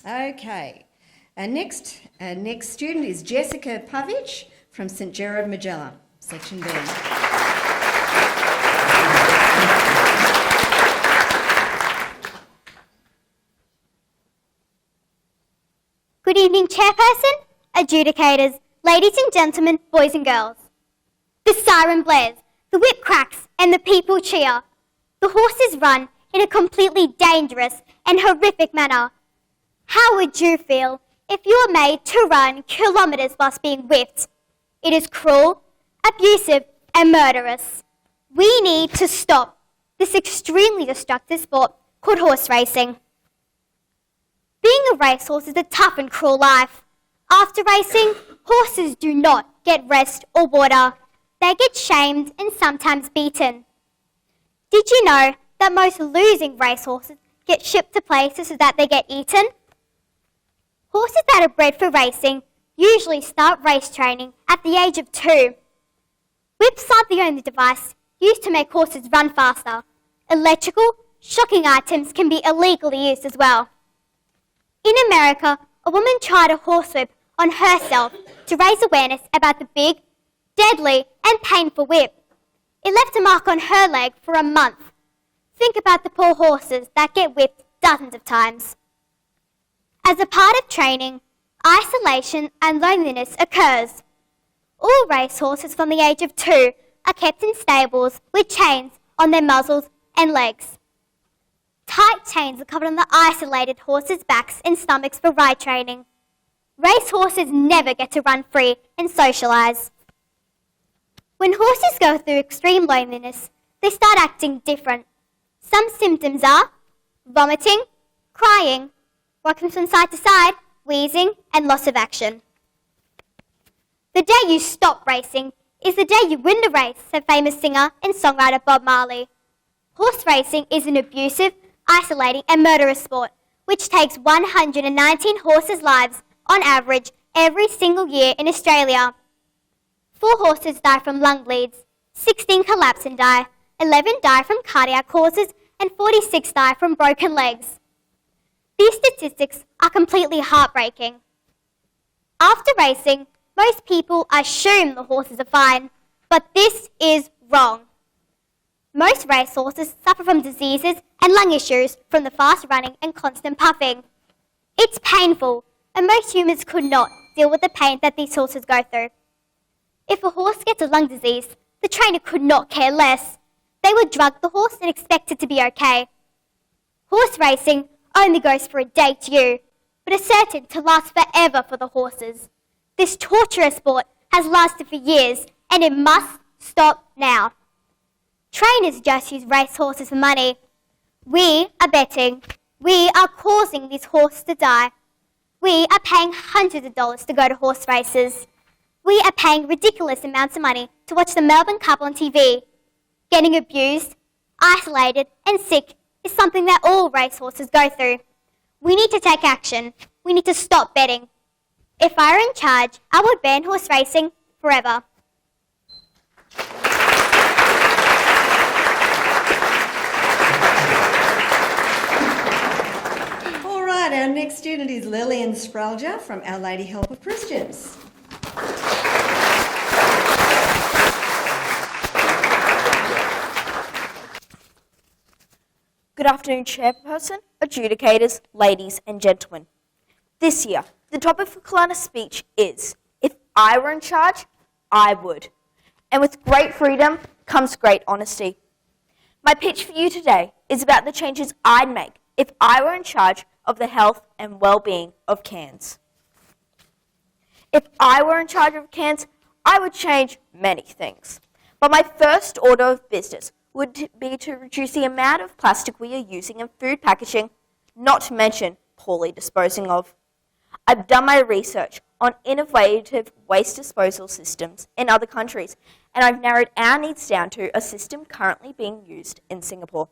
Okay. Our next student is Jessica Pavich from St Gerard Magella, Section B. Good evening, Chairperson, adjudicators, ladies and gentlemen, boys and girls. The siren blares, the whip cracks, and the people cheer. The horses run in a completely dangerous and horrific manner. How would you feel if you were made to run kilometres whilst being whipped? It is cruel, abusive, and murderous. We need to stop this extremely destructive sport called horse racing. Being a racehorse is a tough and cruel life. After racing, horses do not get rest or water. They get shamed and sometimes beaten. Did you know that most losing racehorses get shipped to places so that they get eaten? Horses that are bred for racing usually start race training at the age of 2. Whips aren't the only device used to make horses run faster. Electrical, shocking items can be illegally used as well. In America, a woman tried a horsewhip on herself to raise awareness about the big, deadly, and painful whip. It left a mark on her leg for a month. Think about the poor horses that get whipped dozens of times. As a part of training, isolation and loneliness occurs. All racehorses from the age of 2 are kept in stables with chains on their muzzles and legs. Tight chains are covered on the isolated horses' backs and stomachs for ride training. Racehorses never get to run free and socialise. When horses go through extreme loneliness, they start acting different. Some symptoms are vomiting, crying, rocking from side to side, wheezing, and loss of action. The day you stop racing is the day you win the race, said famous singer and songwriter Bob Marley. Horse racing is an abusive, isolating, and murderous sport, which takes 119 horses' lives on average every single year in Australia. 4 horses die from lung bleeds, 16 collapse and die, 11 die from cardiac causes, and 46 die from broken legs. These statistics are completely heartbreaking. After racing, most people assume the horses are fine, but this is wrong. Most racehorses suffer from diseases and lung issues from the fast running and constant puffing. It's painful, and most humans could not deal with the pain that these horses go through. If a horse gets a lung disease, the trainer could not care less. They would drug the horse and expect it to be okay. Horse racing only goes for a day to you, but is certain to last forever for the horses. This torturous sport has lasted for years, and it must stop now. Trainers just use racehorses for money. We are betting. We are causing these horses to die. We are paying hundreds of dollars to go to horse races. We are paying ridiculous amounts of money to watch the Melbourne Cup on TV. Getting abused, isolated, and sick is something that all racehorses go through. We need to take action. We need to stop betting. If I were in charge, I would ban horse racing forever. All right, our next student is Lillian Spralger from Our Lady Help of Christians. Good afternoon, Chairperson, adjudicators, ladies and gentlemen. This year, the topic for Calanna speech is, if I were in charge, I would. And with great freedom comes great honesty. My pitch for you today is about the changes I'd make if I were in charge of the health and well-being of Cairns. If I were in charge of Cairns, I would change many things. But my first order of business would be to reduce the amount of plastic we are using in food packaging, not to mention poorly disposing of. I've done my research on innovative waste disposal systems in other countries, and I've narrowed our needs down to a system currently being used in Singapore.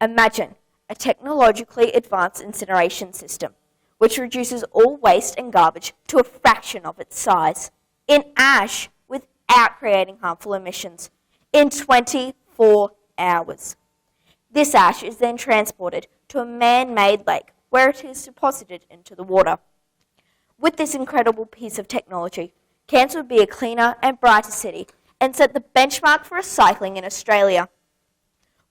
Imagine a technologically advanced incineration system, which reduces all waste and garbage to a fraction of its size, in ash without creating harmful emissions, in 24 hours. This ash is then transported to a man-made lake where it is deposited into the water. With this incredible piece of technology, Cairns would be a cleaner and brighter city and set the benchmark for recycling in Australia.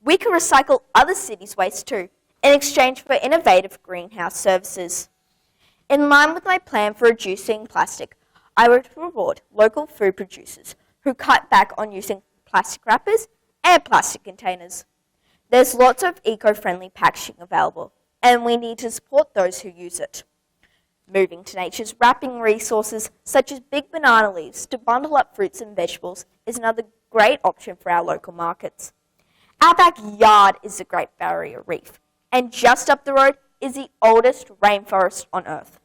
We could recycle other cities' waste too, in exchange for innovative greenhouse services. In line with my plan for reducing plastic, I would reward local food producers who cut back on using plastic wrappers and plastic containers. There's lots of eco-friendly packaging available, and we need to support those who use it. Moving to nature's wrapping resources, such as big banana leaves to bundle up fruits and vegetables, is another great option for our local markets. Our backyard is the Great Barrier Reef, and just up the road is the oldest rainforest on Earth.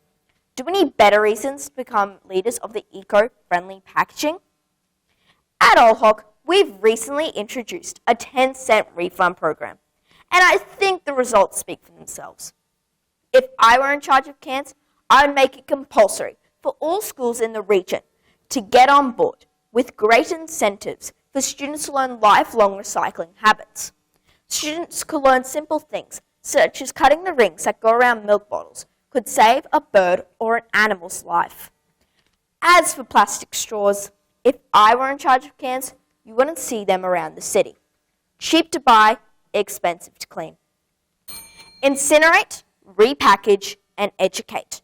Do we need better reasons to become leaders of the eco-friendly packaging? At Old Hog, we've recently introduced a 10-cent refund program, and I think the results speak for themselves. If I were in charge of Cairns, I would make it compulsory for all schools in the region to get on board with great incentives for students to learn lifelong recycling habits. Students could learn simple things such as cutting the rings that go around milk bottles could save a bird or an animal's life. As for plastic straws, if I were in charge of Cairns, you wouldn't see them around the city. Cheap to buy, expensive to clean. Incinerate, repackage, and educate.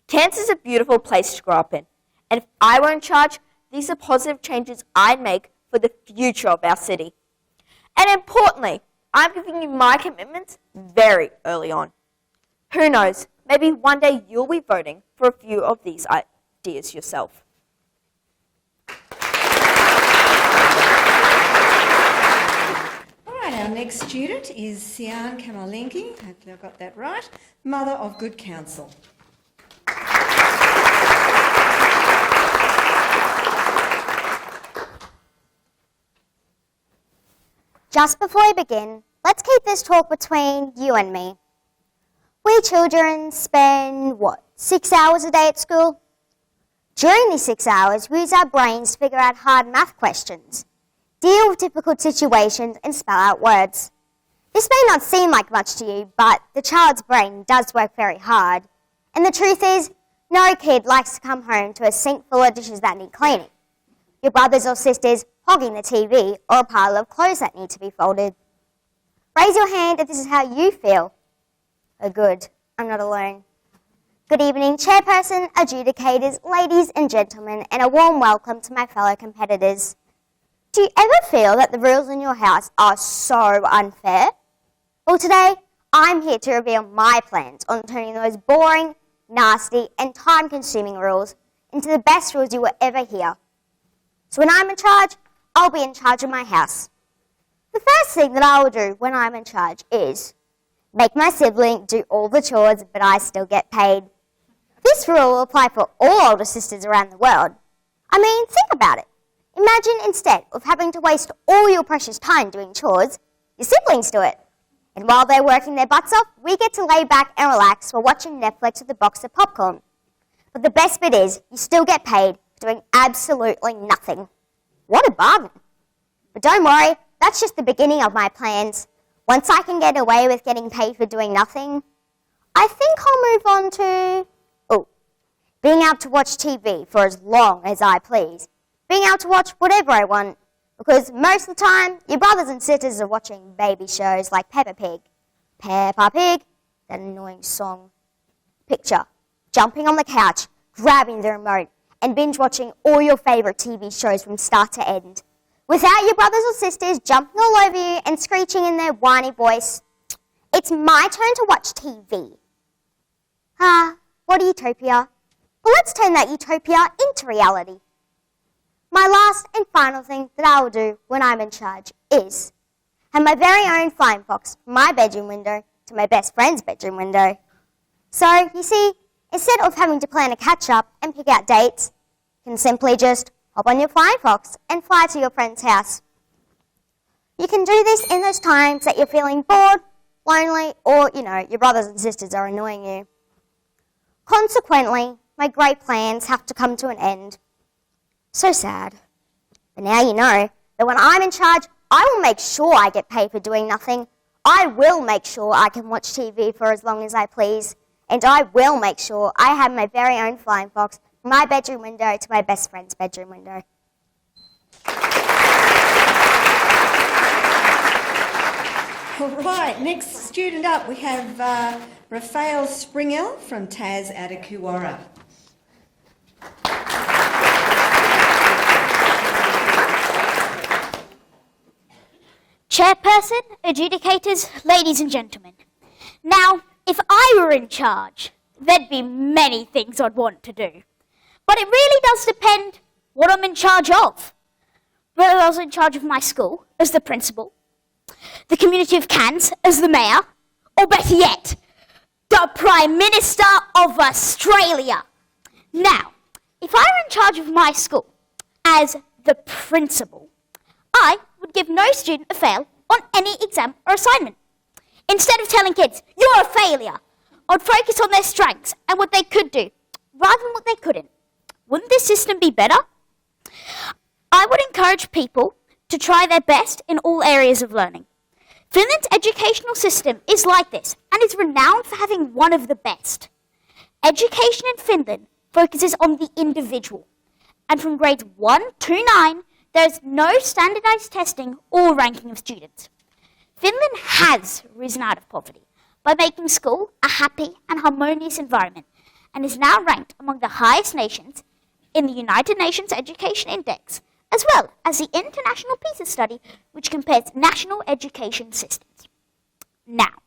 Cairns is a beautiful place to grow up in, and if I were in charge, these are positive changes I'd make for the future of our city. And importantly, I'm giving you my commitments very early on. Who knows, maybe one day you'll be voting for a few of these ideas yourself. All right, our next student is Sian Kamalingi, hopefully I got that right, Mother of Good Counsel. Just before we begin, let's keep this talk between you and me. We children spend, 6 hours a day at school? During these 6 hours, we use our brains to figure out hard math questions, deal with difficult situations, and spell out words. This may not seem like much to you, but the child's brain does work very hard. And the truth is, no kid likes to come home to a sink full of dishes that need cleaning, your brothers or sisters hogging the TV, or a pile of clothes that need to be folded. Raise your hand if this is how you feel. Oh good, I'm not alone. Good evening, chairperson, adjudicators, ladies and gentlemen, and a warm welcome to my fellow competitors. Do you ever feel that the rules in your house are so unfair? Well, today, I'm here to reveal my plans on turning those boring, nasty, and time-consuming rules into the best rules you will ever hear. So when I'm in charge, I'll be in charge of my house. The first thing that I will do when I'm in charge is make my sibling do all the chores, but I still get paid. This rule will apply for all older sisters around the world. I mean, think about it. Imagine instead of having to waste all your precious time doing chores, your siblings do it. And while they're working their butts off, we get to lay back and relax while watching Netflix with a box of popcorn. But the best bit is, you still get paid for doing absolutely nothing. What a bargain. But don't worry, that's just the beginning of my plans. Once I can get away with getting paid for doing nothing, I think I'll move on to, being able to watch TV for as long as I please. Being able to watch whatever I want. Because most of the time, your brothers and sisters are watching baby shows like Peppa Pig. Peppa Pig, that annoying song. Picture, jumping on the couch, grabbing the remote, and binge watching all your favourite TV shows from start to end. Without your brothers or sisters jumping all over you and screeching in their whiny voice. It's my turn to watch TV. What a utopia. But let's turn that utopia into reality. My last and final thing that I will do when I'm in charge is have my very own flying fox from my bedroom window to my best friend's bedroom window. So, you see, instead of having to plan a catch-up and pick out dates, you can simply just hop on your flying fox and fly to your friend's house. You can do this in those times that you're feeling bored, lonely, or, your brothers and sisters are annoying you. Consequently, my great plans have to come to an end. So sad. But now you know that when I'm in charge, I will make sure I get paid for doing nothing. I will make sure I can watch TV for as long as I please, and I will make sure I have my very own flying fox from my bedroom window to my best friend's bedroom window. All right, next student up, we have Raphael Springell from Tas Atakuwara. Chairperson, adjudicators, ladies and gentlemen. Now, if I were in charge, there'd be many things I'd want to do. But it really does depend what I'm in charge of. Whether I was in charge of my school as the principal, the community of Cairns as the mayor, or better yet, the Prime Minister of Australia. Now, if I were in charge of my school as the principal, I would give no student a fail on any exam or assignment. Instead of telling kids, you're a failure, I'd focus on their strengths and what they could do, rather than what they couldn't. Wouldn't this system be better? I would encourage people to try their best in all areas of learning. Finland's educational system is like this and is renowned for having one of the best. Education in Finland focuses on the individual, and from grades 1 to 9, there is no standardized testing or ranking of students. Finland has risen out of poverty by making school a happy and harmonious environment, and is now ranked among the highest nations in the United Nations Education Index, as well as the International PISA study, which compares national education systems. Now,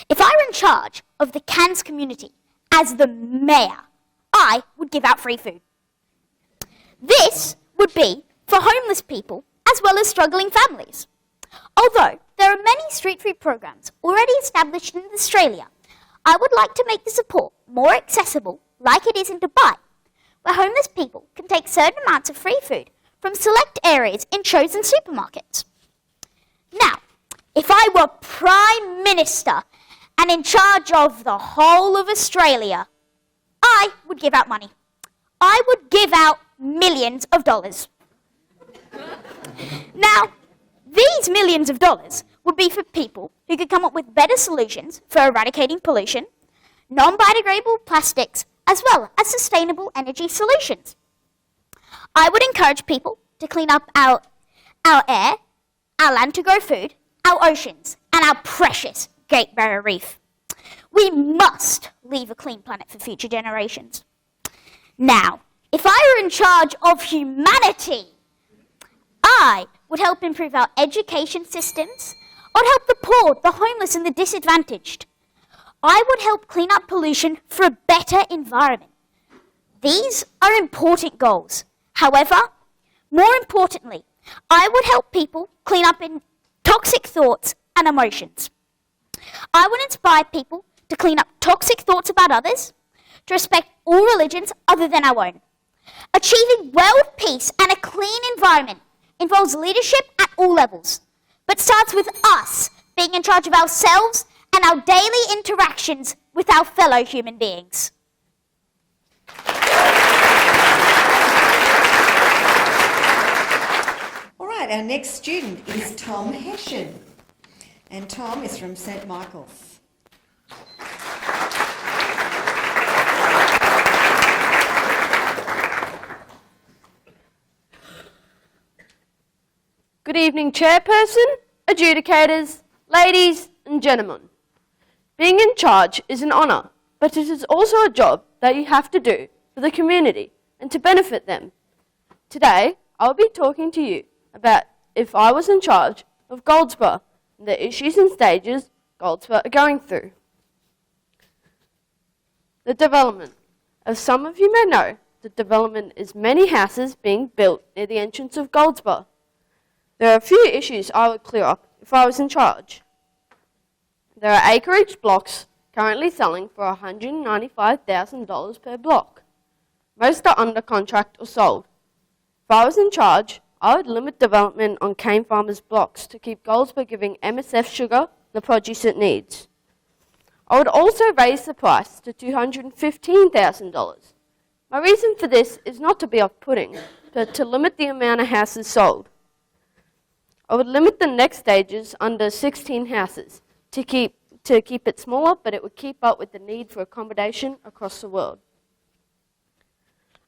if I were in charge of the Cairns community as the mayor, I would give out free food. This would be for homeless people as well as struggling families. Although there are many street food programs already established in Australia, I would like to make the support more accessible like it is in Dubai, where homeless people can take certain amounts of free food from select areas in chosen supermarkets. Now, if I were Prime Minister and in charge of the whole of Australia, I would give out money. I would give out millions of dollars. Now, these millions of dollars would be for people who could come up with better solutions for eradicating pollution, non-biodegradable plastics, as well as sustainable energy solutions. I would encourage people to clean up our air, our land to grow food, our oceans, and our precious Great Barrier Reef. We must leave a clean planet for future generations. Now, if I were in charge of humanity, I would help improve our education systems. I'd help the poor, the homeless, and the disadvantaged. I would help clean up pollution for a better environment. These are important goals. However, more importantly, I would help people clean up in toxic thoughts and emotions. I would inspire people to clean up toxic thoughts about others, to respect all religions other than our own. Achieving world peace and a clean environment involves leadership at all levels, but starts with us being in charge of ourselves and our daily interactions with our fellow human beings. All right, our next student is Tom Hessian, and Tom is from St Michael's. Good evening, Chairperson, adjudicators, ladies and gentlemen. Being in charge is an honour, but it is also a job that you have to do for the community and to benefit them. Today, I'll be talking to you about if I was in charge of Goldsborough and the issues and stages Goldsborough are going through. The development. As some of you may know, the development is many houses being built near the entrance of Goldsborough. There are a few issues I would clear up if I was in charge. There are acreage blocks currently selling for $195,000 per block. Most are under contract or sold. If I was in charge, I would limit development on cane farmers' blocks to keep Goldsborough giving MSF Sugar the produce it needs. I would also raise the price to $215,000. My reason for this is not to be off-putting, but to limit the amount of houses sold. I would limit the next stages under 16 houses, to keep it smaller, but it would keep up with the need for accommodation across the world.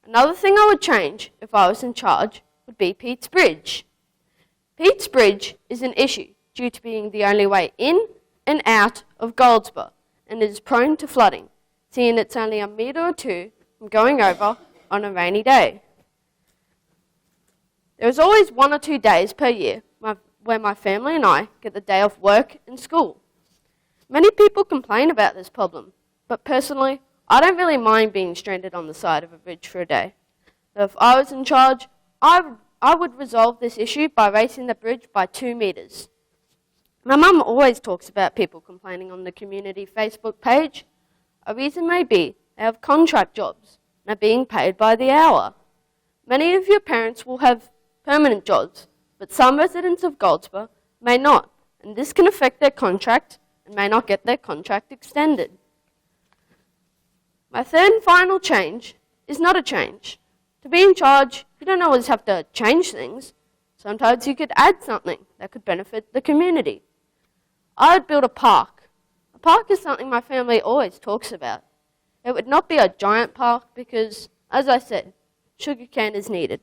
Another thing I would change if I was in charge would be Pete's Bridge. Pete's Bridge is an issue due to being the only way in and out of Goldsboro and is prone to flooding, seeing it's only a metre or two from going over on a rainy day. There is always 1 or 2 days per year where my family and I get the day off work and school. Many people complain about this problem, but personally, I don't really mind being stranded on the side of a bridge for a day. So if I was in charge, I would resolve this issue by raising the bridge by 2 metres. My mum always talks about people complaining on the community Facebook page. A reason may be they have contract jobs and are being paid by the hour. Many of your parents will have permanent jobs, but some residents of Goldsboro may not, and this can affect their contract and may not get their contract extended. My third and final change is not a change. To be in charge, you don't always have to change things. Sometimes you could add something that could benefit the community. I would build a park. A park is something my family always talks about. It would not be a giant park because, as I said, sugarcane is needed.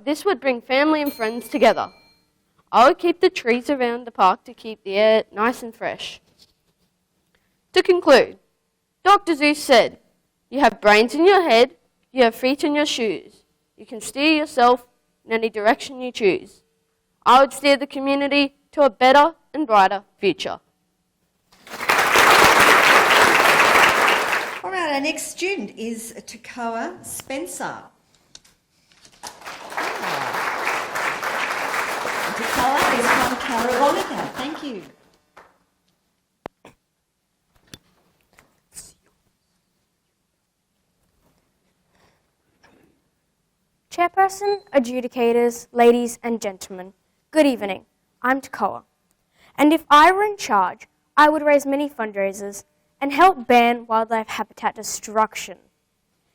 This would bring family and friends together. I would keep the trees around the park to keep the air nice and fresh. To conclude, Dr. Seuss said, "You have brains in your head, you have feet in your shoes. You can steer yourself in any direction you choose." I would steer the community to a better and brighter future. All right, our next student is Takoa Spencer. Takoa is from Carolina. Thank you. Chairperson, adjudicators, ladies and gentlemen, good evening. I'm Takoa. And if I were in charge, I would raise many fundraisers and help ban wildlife habitat destruction.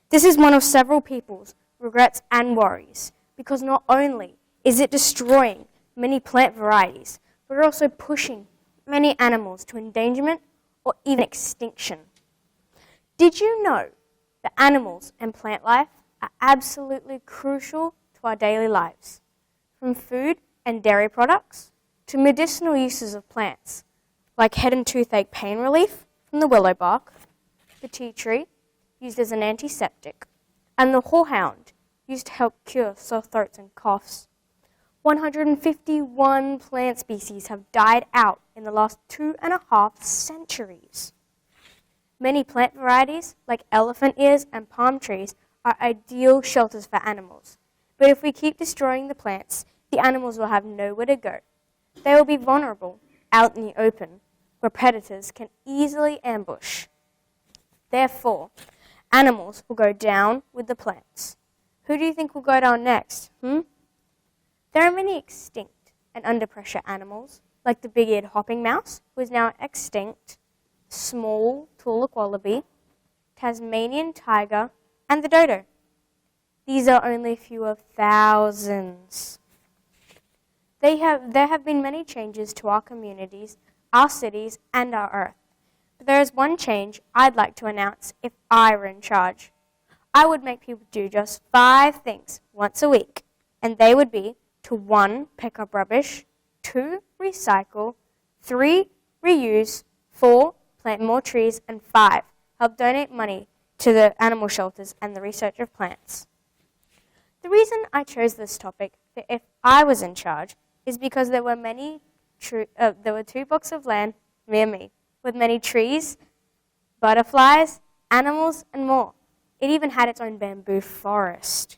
This is one of several people's regrets and worries, because not only is it destroying many plant varieties, but also pushing many animals to endangerment or even extinction. Did you know that animals and plant life are absolutely crucial to our daily lives? From food and dairy products to medicinal uses of plants, like head and toothache pain relief from the willow bark, the tea tree, used as an antiseptic, and the horehound, used to help cure sore throats and coughs. 151 plant species have died out in the last 2.5 centuries. Many plant varieties, like elephant ears and palm trees, are ideal shelters for animals. But if we keep destroying the plants, the animals will have nowhere to go. They will be vulnerable out in the open, where predators can easily ambush. Therefore, animals will go down with the plants. Who do you think will go down next? There are many extinct and under pressure animals, like the big-eared hopping mouse, who is now extinct, small tulip wallaby, Tasmanian tiger, and the dodo. These are only a few of thousands. There have been many changes to our communities, our cities, and our earth. But there is one change I'd like to announce if I were in charge. I would make people do just 5 things once a week, and they would be to 1, pick up rubbish, 2, recycle, 3, reuse, 4, plant more trees, and 5, help donate money to the animal shelters and the research of plants. The reason I chose this topic for if I was in charge is because there were 2 blocks of land near me with many trees, butterflies, animals, and more. It even had its own bamboo forest.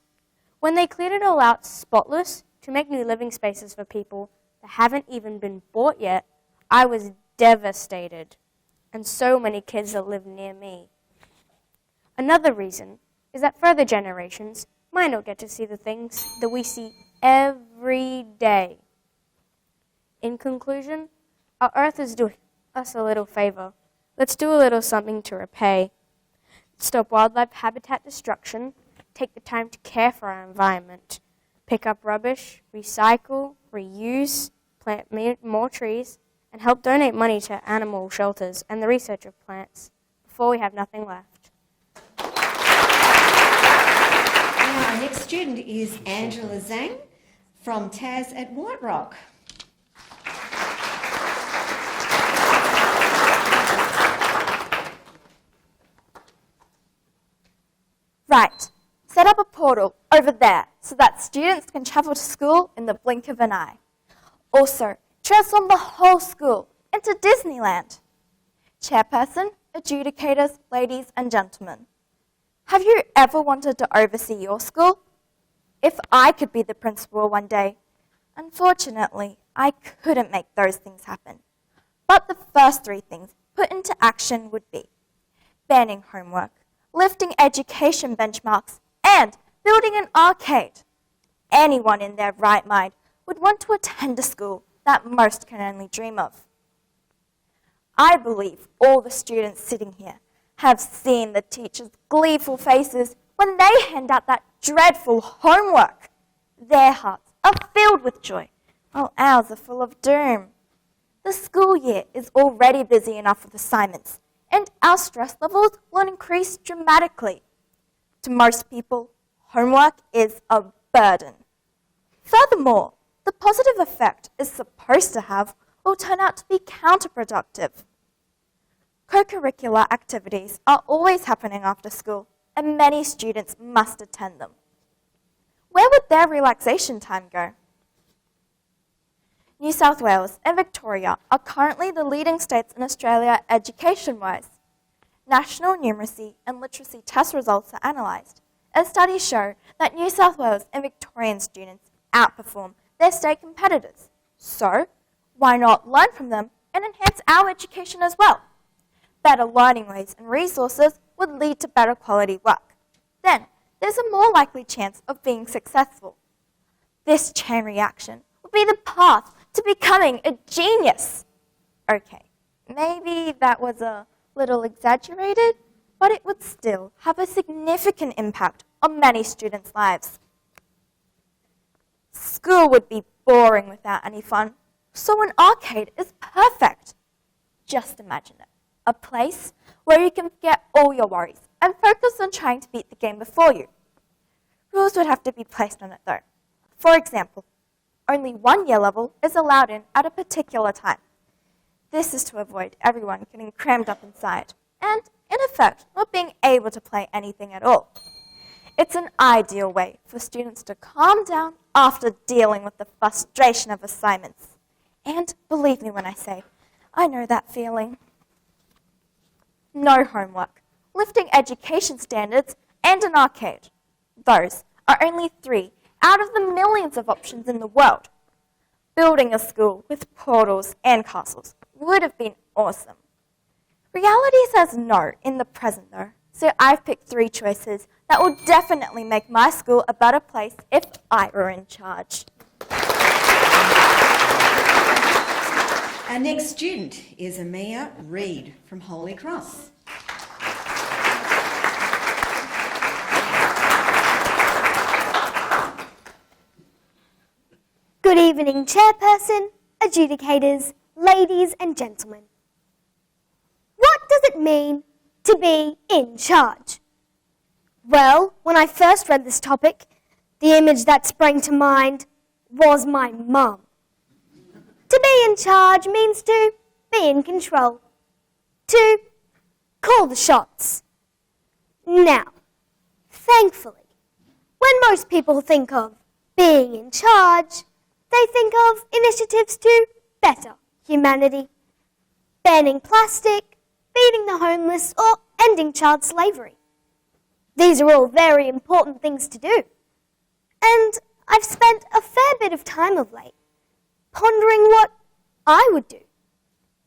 When they cleared it all out spotless to make new living spaces for people that haven't even been bought yet, I was devastated. And so many kids that live near me. Another reason is that further generations might not get to see the things that we see every day. In conclusion, our earth is doing us a little favor. Let's do a little something to repay. Stop wildlife habitat destruction, take the time to care for our environment, pick up rubbish, recycle, reuse, plant more trees, and help donate money to animal shelters and the research of plants before we have nothing left. Now, our next student is Angela Zhang from TAS at White Rock. Right. Set up a portal over there so that students can travel to school in the blink of an eye. Also, transform the whole school into Disneyland. Chairperson, adjudicators, ladies and gentlemen, have you ever wanted to oversee your school? If I could be the principal one day, unfortunately, I couldn't make those things happen. But the first three things put into action would be banning homework, lifting education benchmarks, and building an arcade. Anyone in their right mind would want to attend a school that most can only dream of. I believe all the students sitting here have seen the teachers' gleeful faces when they hand out that dreadful homework. Their hearts are filled with joy, while ours are full of doom. The school year is already busy enough with assignments, and our stress levels will increase dramatically. To most people, homework is a burden. Furthermore, the positive effect it's supposed to have will turn out to be counterproductive. Co-curricular activities are always happening after school, and many students must attend them. Where would their relaxation time go? New South Wales and Victoria are currently the leading states in Australia education-wise. National numeracy and literacy test results are analysed, and studies show that New South Wales and Victorian students outperform their state competitors. So, why not learn from them and enhance our education as well? Better learning ways and resources would lead to better quality work. Then, there's a more likely chance of being successful. This chain reaction would be the path to becoming a genius. Okay, maybe that was a little exaggerated, but it would still have a significant impact on many students' lives. School would be boring without any fun, so an arcade is perfect. Just imagine it, a place where you can forget all your worries and focus on trying to beat the game before you. Rules would have to be placed on it though. For example, only one year level is allowed in at a particular time. This is to avoid everyone getting crammed up inside and, in effect, not being able to play anything at all. It's an ideal way for students to calm down after dealing with the frustration of assignments. And believe me when I say, I know that feeling. No homework, lifting education standards, and an arcade. Those are only 3 out of the millions of options in the world. Building a school with portals and castles would have been awesome. Reality says no in the present though, so I've picked 3 choices that will definitely make my school a better place if I were in charge. Our next student is Amia Reid from Holy Cross. Good evening, Chairperson, adjudicators, ladies and gentlemen. What does it mean to be in charge? Well, when I first read this topic, the image that sprang to mind was my mum. To be in charge means to be in control, to call the shots. Now, thankfully, when most people think of being in charge, they think of initiatives to better humanity, banning plastic, feeding the homeless, or ending child slavery. These are all very important things to do. And I've spent a fair bit of time of late pondering what I would do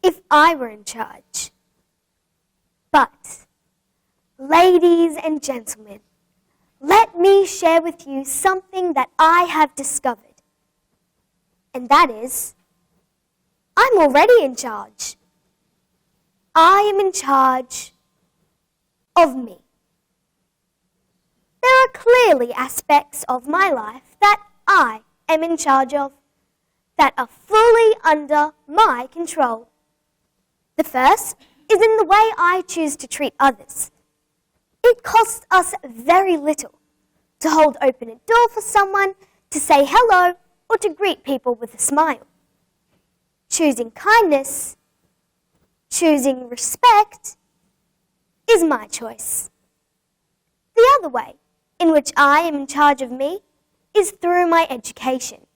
if I were in charge. But, ladies and gentlemen, let me share with you something that I have discovered. And that is, I'm already in charge. I am in charge of me. There are clearly aspects of my life that I am in charge of. that are fully under my control. The first is in the way I choose to treat others. It costs us very little to hold open a door for someone, to say hello, or to greet people with a smile. Choosing kindness, choosing respect, is my choice. The other way in which I am in charge of me is through my education.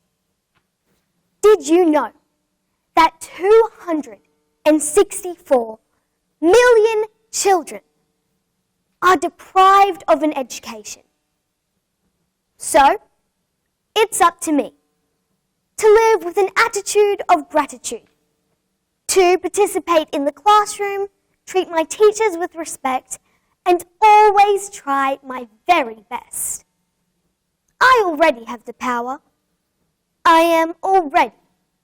Did you know that 264 million children are deprived of an education? So, it's up to me to live with an attitude of gratitude, to participate in the classroom, treat my teachers with respect, and always try my very best. I already have the power. I am already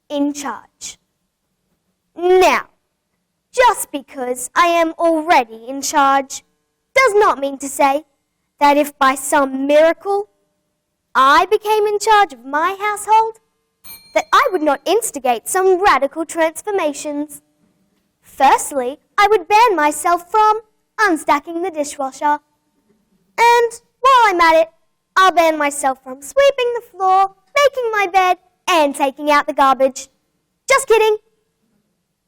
in charge. Now, just because I am already in charge does not mean to say that if by some miracle I became in charge of my household, that I would not instigate some radical transformations. Firstly, I would ban myself from unstacking the dishwasher. And while I'm at it, I'll ban myself from sweeping the floor, making my bed, and taking out the garbage. Just kidding.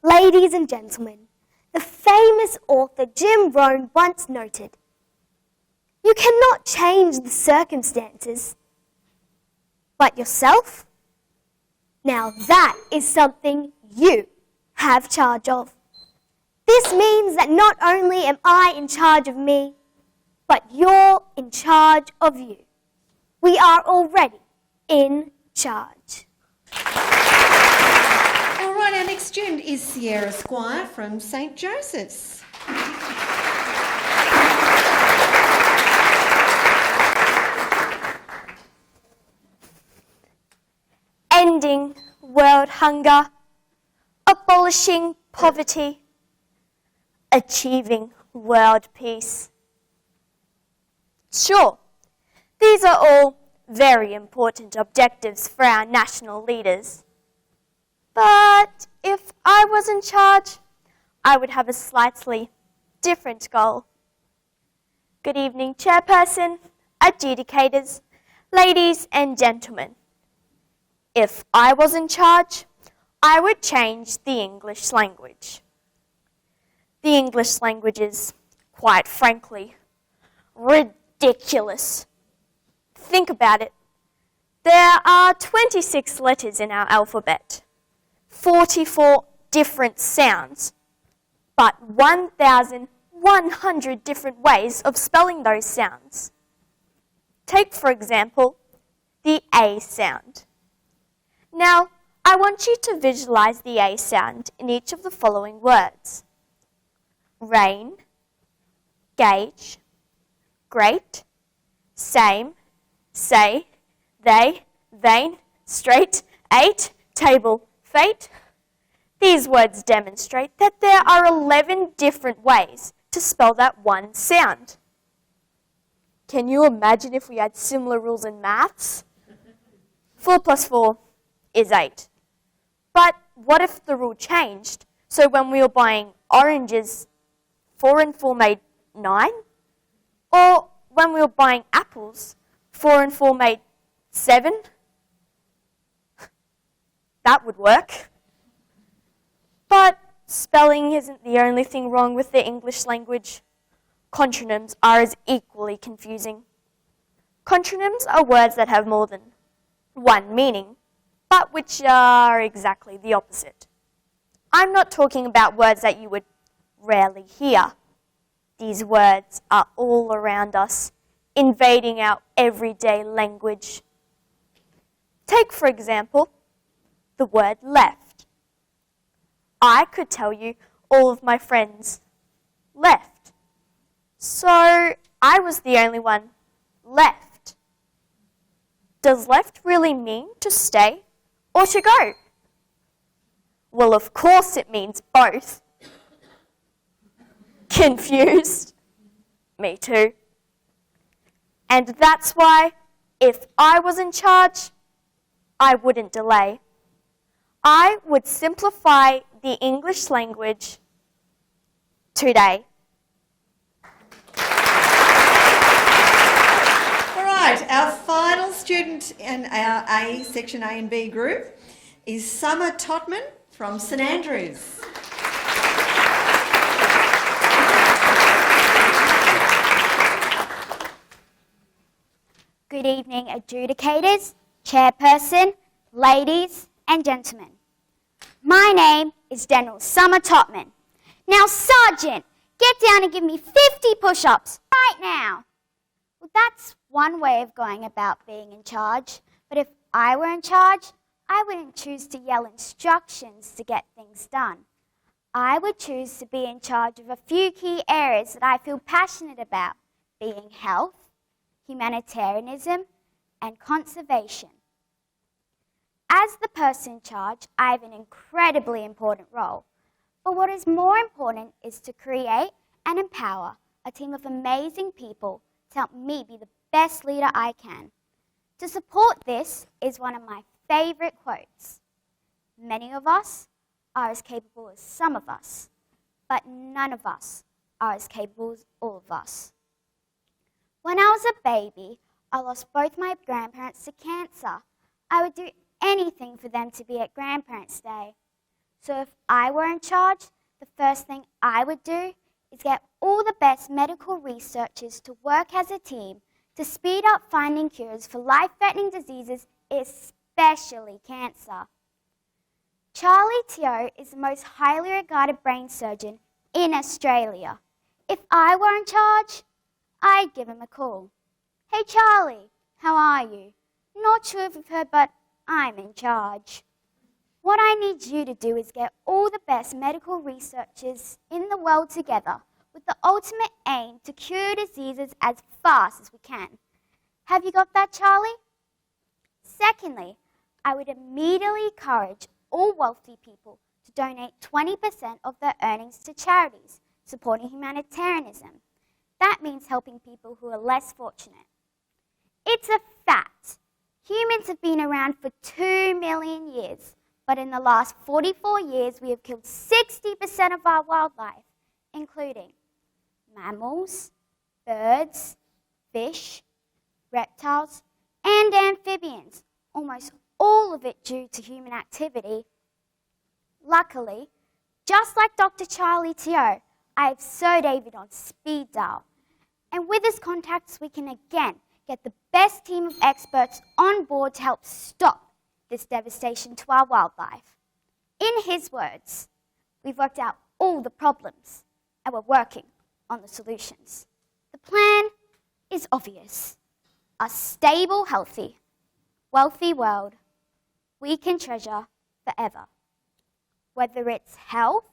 Ladies and gentlemen, the famous author Jim Rohn once noted, "You cannot change the circumstances, but yourself? Now that is something you have charge of." This means that not only am I in charge of me, but you're in charge of you. We are already in charge. All right, our next student is Sierra Squire from St Joseph's. Ending world hunger, abolishing poverty, achieving world peace. Sure, these are all very important objectives for our national leaders. But if I was in charge, I would have a slightly different goal. Good evening, Chairperson, adjudicators, ladies and gentlemen. If I was in charge, I would change the English language. The English language is, quite frankly, ridiculous. Think about it. There are 26 letters in our alphabet, 44 different sounds, but 1,100 different ways of spelling those sounds. Take, for example, the A sound. Now, I want you to visualize the A sound in each of the following words: rain, gauge, great, same, say, they, vein, straight, eight, table, fate. These words demonstrate that there are 11 different ways to spell that one sound. Can you imagine if we had similar rules in maths? 4 plus 4 is 8. But what if the rule changed? So when we were buying oranges, 4 and 4 made 9? Or when we were buying apples, 4 and 4 made 7? That would work. But spelling isn't the only thing wrong with the English language. Contronyms are as equally confusing. Contronyms are words that have more than one meaning, but which are exactly the opposite. I'm not talking about words that you would rarely hear. These words are all around us, invading our everyday language. Take, for example, the word left. I could tell you all of my friends left. So I was the only one left. Does left really mean to stay or to go? Well, of course it means both. Confused? Me too. And that's why, if I was in charge, I wouldn't delay. I would simplify the English language today. All right, our final student in our Section A and B group is Summer Totman from St Andrews. Good evening, adjudicators, chairperson, ladies and gentlemen. My name is General Summer Totman. Now, Sergeant, get down and give me 50 push-ups right now. Well, that's one way of going about being in charge. But if I were in charge, I wouldn't choose to yell instructions to get things done. I would choose to be in charge of a few key areas that I feel passionate about, being health, humanitarianism, and conservation. As the person in charge, I have an incredibly important role. But what is more important is to create and empower a team of amazing people to help me be the best leader I can. To support this is one of my favorite quotes. Many of us are as capable as some of us, but none of us are as capable as all of us. When I was a baby, I lost both my grandparents to cancer. I would do anything for them to be at Grandparents' Day. So if I were in charge, the first thing I would do is get all the best medical researchers to work as a team to speed up finding cures for life-threatening diseases, especially cancer. Charlie Teo is the most highly regarded brain surgeon in Australia. If I were in charge, I'd give him a call. Hey Charlie, how are you? Not sure if you've heard, but I'm in charge. What I need you to do is get all the best medical researchers in the world together with the ultimate aim to cure diseases as fast as we can. Have you got that, Charlie? Secondly, I would immediately encourage all wealthy people to donate 20% of their earnings to charities supporting humanitarianism. That means helping people who are less fortunate. It's a fact. Humans have been around for 2 million years, but in the last 44 years we have killed 60% of our wildlife, including mammals, birds, fish, reptiles, and amphibians, almost all of it due to human activity. Luckily, just like Dr. Charlie Teo, I have Sir David on speed dial. And with his contacts, we can again get the best team of experts on board to help stop this devastation to our wildlife. In his words, we've worked out all the problems and we're working on the solutions. The plan is obvious. A stable, healthy, wealthy world we can treasure forever. Whether it's health,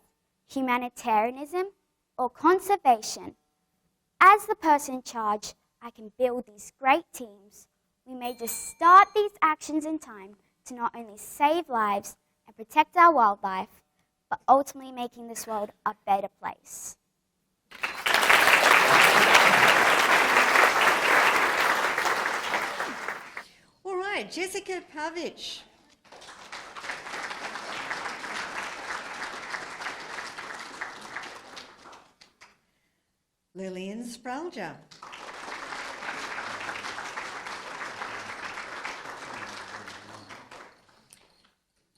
humanitarianism, or conservation, as the person in charge, I can build these great teams. We may just start these actions in time to not only save lives and protect our wildlife, but ultimately making this world a better place. All right, Jessica Pavic. Lillian Spralger.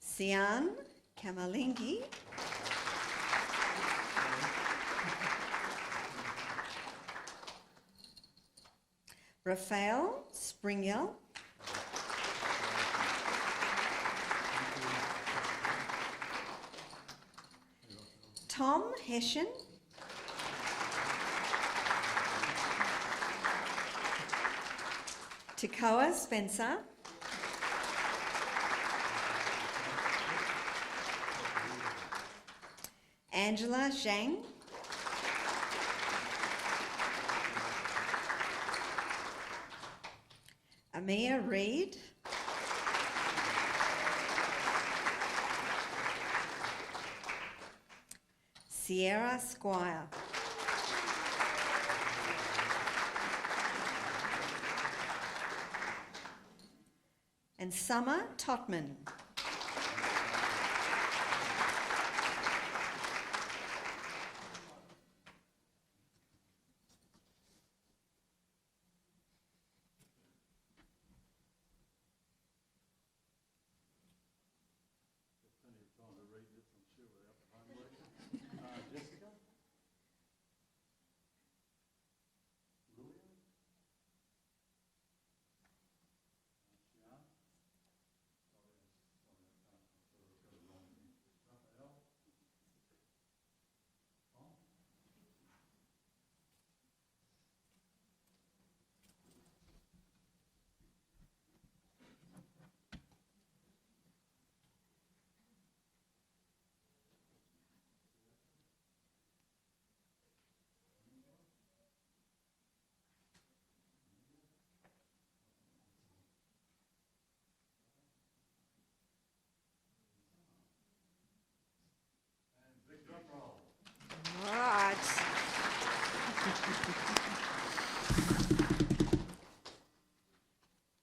Sian Kamalingi. Raphael Springyell. Tom Hessian. Takoa Spencer. Angela Zhang. Amia Reid. Sierra Squire. And Summer Totman.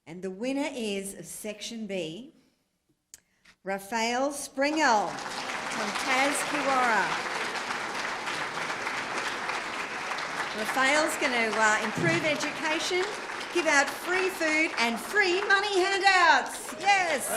And the winner is of Section B, Raphael Springell from Tas Kiwara. Raphael's going to improve education, give out free food and free money handouts. Yes!